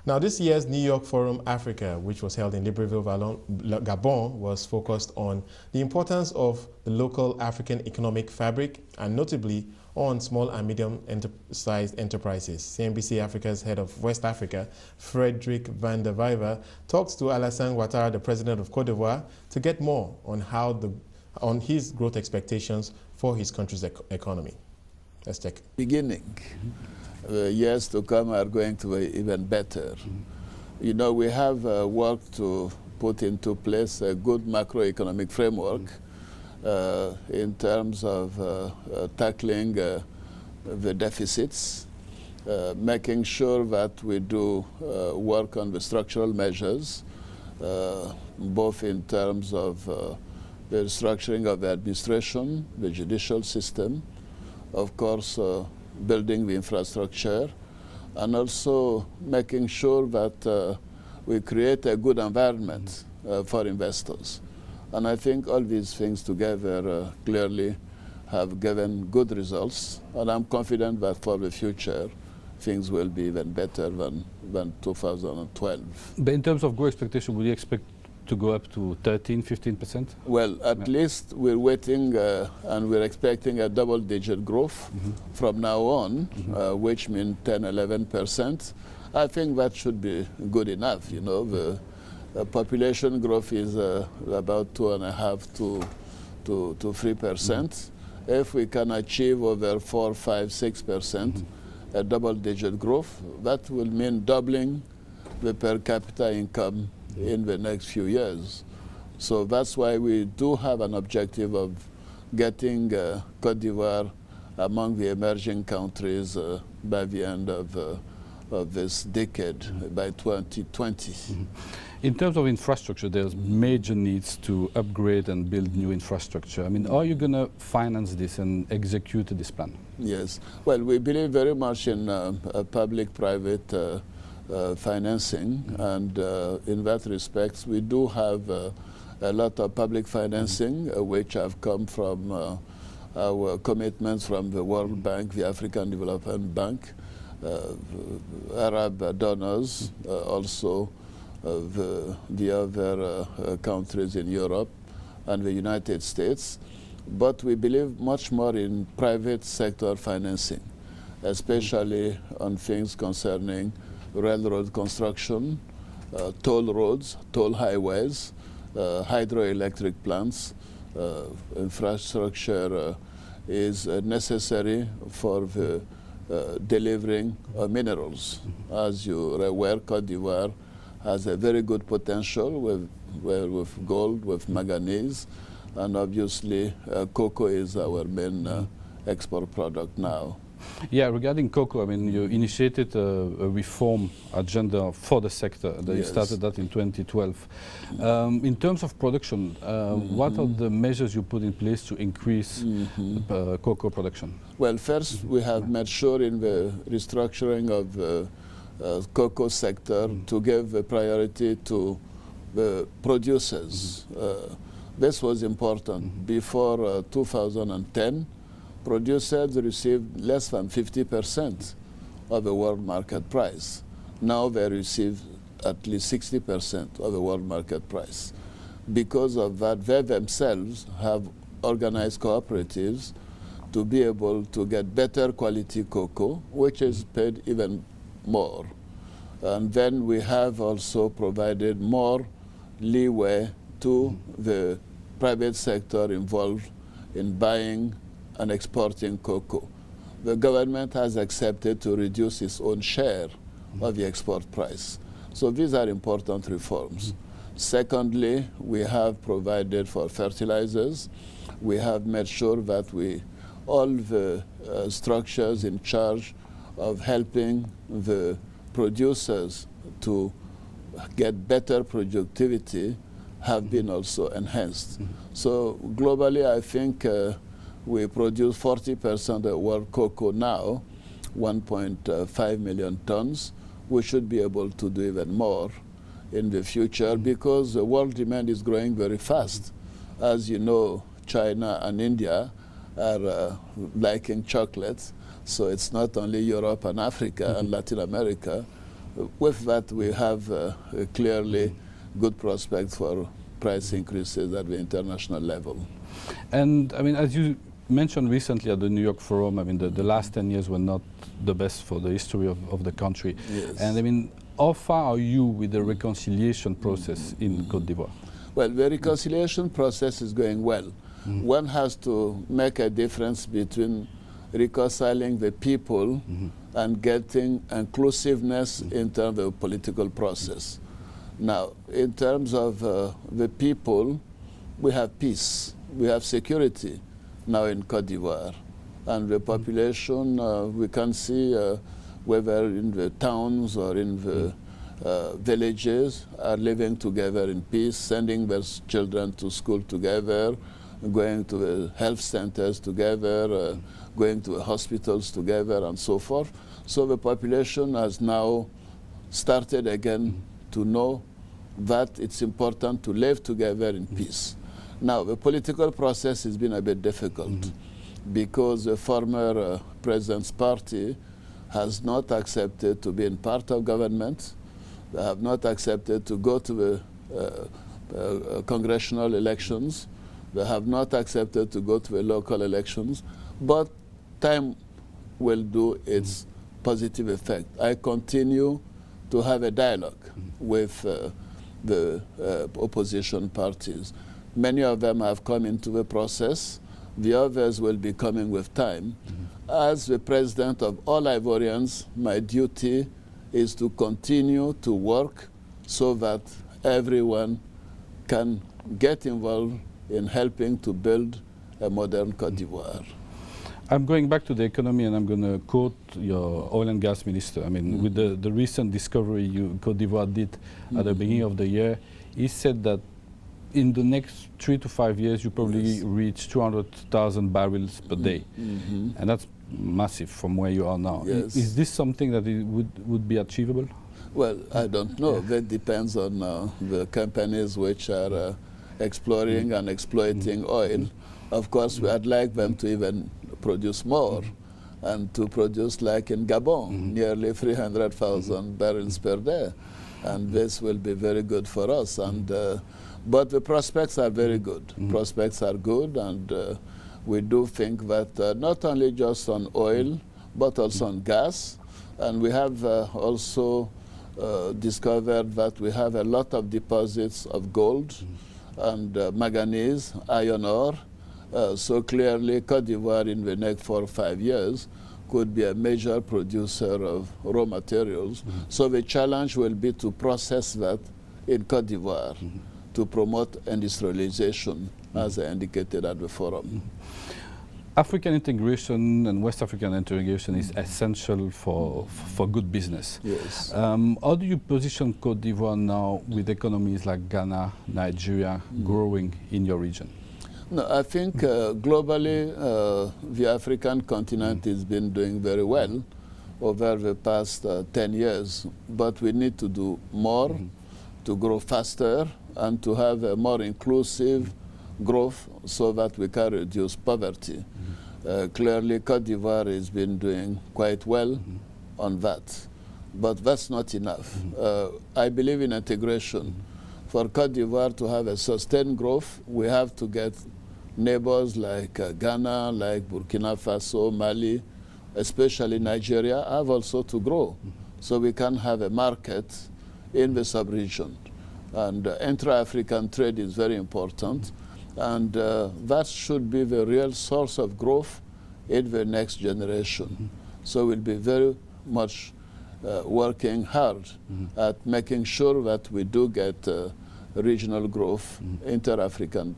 Now, this year's New York Forum Africa, which was held in Libreville, Gabon, was focused on the importance of the local African economic fabric and notably on small and medium-sized enterprises. CNBC Africa's head of West Africa, Frederick van der Viver, talked to Alassane Ouattara, the president of Côte d'Ivoire, to get more on his growth expectations for his country's economy. Let's check. Beginning. Years to come are going to be even better. You know, we have worked to put into place a good macroeconomic framework in terms of tackling the deficits, making sure that we do work on the structural measures, both in terms of the restructuring of the administration, the judicial system, of course, building the infrastructure, and also making sure that we create a good environment for investors. And I think all these things together clearly have given good results, and I'm confident that for the future, things will be even better than 2012. But in terms of growth expectation, would you expect to go up to 13, 15%? Well, at least we're waiting and we're expecting a double-digit growth from now on, which means 10, 11%. I think that should be good enough. You know, the population growth is about 2.5 to 3%. If we can achieve over 4, 5, 6%, a double-digit growth, that will mean doubling the per capita income in the next few years. So that's why we do have an objective of getting Côte d'Ivoire among the emerging countries by the end of this decade, by 2020. In terms of infrastructure, there's major needs to upgrade and build new infrastructure. I mean, are you going to finance this and execute this plan? Yes. Well, we believe very much in public-private financing, and in that respect, we do have a lot of public financing, which have come from our commitments from the World Bank, the African Development Bank, Arab donors, also the other countries in Europe and the United States. But we believe much more in private sector financing, especially on things concerning railroad construction, toll roads, toll highways, hydroelectric plants. Infrastructure is necessary for the delivering minerals. As you are aware, Côte d'Ivoire has a very good potential with gold, with manganese, and obviously cocoa is our main export product now. Yeah, regarding cocoa, I mean, you initiated a reform agenda for the sector. You started that in 2012. In terms of production, what are the measures you put in place to increase cocoa production? Well, first, we have made sure in the restructuring of the cocoa sector to give a priority to the producers. This was important. Before 2010, producers received less than 50% of the world market price. Now they receive at least 60% of the world market price. Because of that, they themselves have organized cooperatives to be able to get better quality cocoa, which is paid even more. And then we have also provided more leeway to the private sector involved in buying and exporting cocoa. The government has accepted to reduce its own share of the export price. So these are important reforms. Secondly, we have provided for fertilizers. We have made sure that all the structures in charge of helping the producers to get better productivity have been also enhanced. So globally, I think we produce 40% of world cocoa now, 1.5 million tons. We should be able to do even more in the future because the world demand is growing very fast. As you know, China and India are liking chocolate, so it's not only Europe and Africa and Latin America, with that, we have clearly good prospects for price increases at the international level. And I mean, as you mentioned recently at the New York Forum, I mean, the last 10 years were not the best for the history of the country. Yes. And I mean, how far are you with the reconciliation process in Côte d'Ivoire? Well, the reconciliation process is going well. One has to make a difference between reconciling the people and getting inclusiveness in terms of the political process. Now, in terms of the people, we have peace, we have security now in Côte d'Ivoire. And the population, we can see whether in the towns or in the villages are living together in peace, sending their children to school together, going to the health centers together, going to the hospitals together, and so forth. So the population has now started again to know that it's important to live together in peace. Now, the political process has been a bit difficult because the former president's party has not accepted to be in part of government. They have not accepted to go to the congressional elections. They have not accepted to go to the local elections. But time will do its positive effect. I continue to have a dialogue with the opposition parties. Many of them have come into the process. The others will be coming with time. As the president of all Ivorians, my duty is to continue to work so that everyone can get involved in helping to build a modern Côte d'Ivoire. I'm going back to the economy, and I'm going to quote your oil and gas minister. I mean, with the recent discovery Côte d'Ivoire did at the beginning of the year, he said that in the next 3 to 5 years, you probably reach 200,000 barrels per day. And that's massive from where you are now. Yes. Is this something that it would be achievable? Well, I don't know. That depends on the companies which are exploring and exploiting oil. Of course, I'd like them to even produce more and to produce like in Gabon, nearly 300,000 barrels per day. And this will be very good for us. And but the prospects are very good. Prospects are good, and we do think that not only just on oil, but also on gas. And we have also discovered that we have a lot of deposits of gold and manganese, iron ore. So clearly, Côte d'Ivoire in the next 4 or 5 years could be a major producer of raw materials. So the challenge will be to process that in Côte d'Ivoire to promote industrialization, as I indicated at the forum. African integration and West African integration is essential for good business. Yes. How do you position Côte d'Ivoire now with economies like Ghana, Nigeria growing in your region? No, I think globally the African continent has been doing very well over the past 10 years, but we need to do more to grow faster and to have a more inclusive growth so that we can reduce poverty. Clearly, Côte d'Ivoire has been doing quite well on that, but that's not enough. I believe in integration. For Côte d'Ivoire to have a sustained growth, we have to get neighbors like Ghana, like Burkina Faso, Mali, especially Nigeria, have also to grow, so we can have a market in the sub-region. And intra-African trade is very important, and that should be the real source of growth in the next generation. So we'll be very much working hard at making sure that we do get regional growth, inter-African